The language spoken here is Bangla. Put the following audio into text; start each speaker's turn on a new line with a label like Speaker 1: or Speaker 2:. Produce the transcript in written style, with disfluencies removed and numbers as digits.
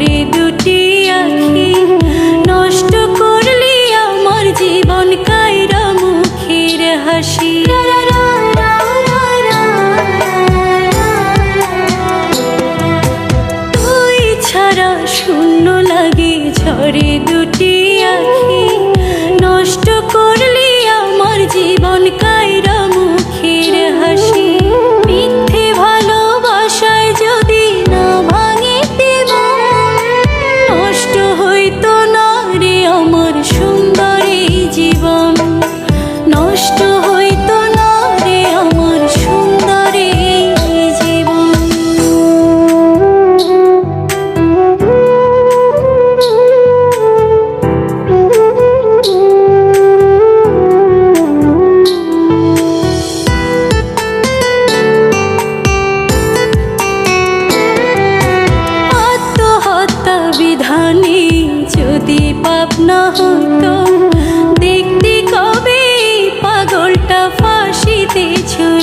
Speaker 1: ঝরে দুটি আখি, নষ্ট করলি আমার জীবন কায়রা মুখের হাসি। তুই ছাড়া শূন্য লাগে ঝরে দুটি আখি, নষ্ট করলি আমার জীবন কায়রা মুখের হাসি। মিথ্যে ভালোবাসায় যদি না ভাঙিতে মন, নষ্ট হইতো না রে আমার সুন্দর এই জীবন, নষ্ট হইতো না রে আমার সুন্দর এই জীবন। আত্মহত্যা বিধানে যদি পাপ না হতো, দেখতে কবে পাগলটা ফাঁসিতে ঝুলতো।